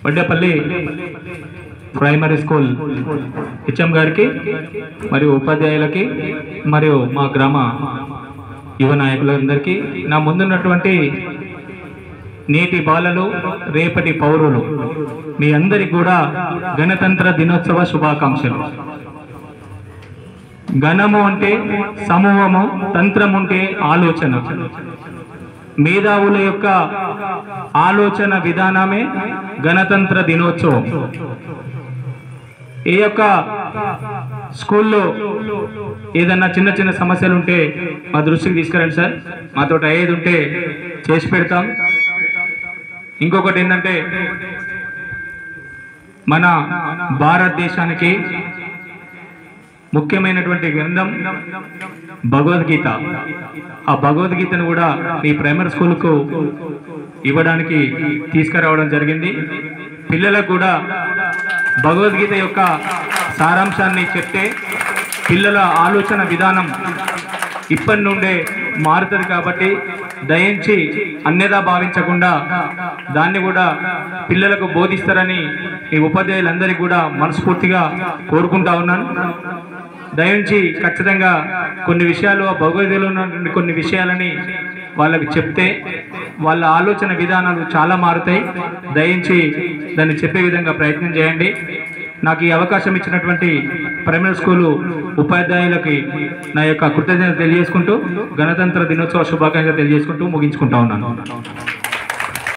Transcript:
Vaddepalli primary school HM గారికి మరియు ఉపాధ్యాయులకి మరియు మా గ్రామ యువ నాయకులందరికీ నా ముందున్నటువంటి నేటి బాలలు రేపటి పౌరులు మీ అందరికి కూడా గణతంత్ర దినోత్సవ శుభాకాంక్షలు. గణము అంటే సమూహము, తంత్రం అంటే ఆలోచన. మేధావుల యొక్క ఆలోచన విధానమే గణతంత్ర దినోత్సవం. ఈ యొక్క స్కూల్లో ఏదన్నా చిన్న చిన్న సమస్యలు ఉంటే మా దృష్టికి తీసుకురండి సార్, మాతో అయ్యేది ఉంటే చేసి పెడతాం. ఇంకొకటి ఏంటంటే మన భారతదేశానికి ముఖ్యమైనటువంటి గ్రంథం భగవద్గీత. ఆ భగవద్గీతను కూడా ఈ ప్రైమరీ స్కూల్కు ఇవ్వడానికి తీసుకురావడం జరిగింది. పిల్లలకు కూడా భగవద్గీత యొక్క సారాంశాన్ని చెప్తే పిల్లల ఆలోచన విధానం ఇప్పటి నుండే మారుతుంది. కాబట్టి దయించి అన్యదా భావించకుండా దాన్ని కూడా పిల్లలకు బోధిస్తారని ఈ ఉపాధ్యాయులందరికీ కూడా మనస్ఫూర్తిగా కోరుకుంటా ఉన్నాను. దయించి ఖచ్చితంగా కొన్ని విషయాలు ఆ భగవద్గీతలో ఉన్నటువంటి కొన్ని విషయాలని వాళ్ళకి చెప్తే వాళ్ళ ఆలోచన విధానాలు చాలా మారుతాయి. దయించి దాన్ని చెప్పే విధంగా ప్రయత్నం చేయండి. నాకు ఈ అవకాశం ఇచ్చినటువంటి ప్రైమరీ స్కూలు ఉపాధ్యాయులకి నా యొక్క కృతజ్ఞత తెలియజేసుకుంటూ గణతంత్ర దినోత్సవ శుభాకాంక్షలు తెలియజేసుకుంటూ ముగించుకుంటా ఉన్నాను.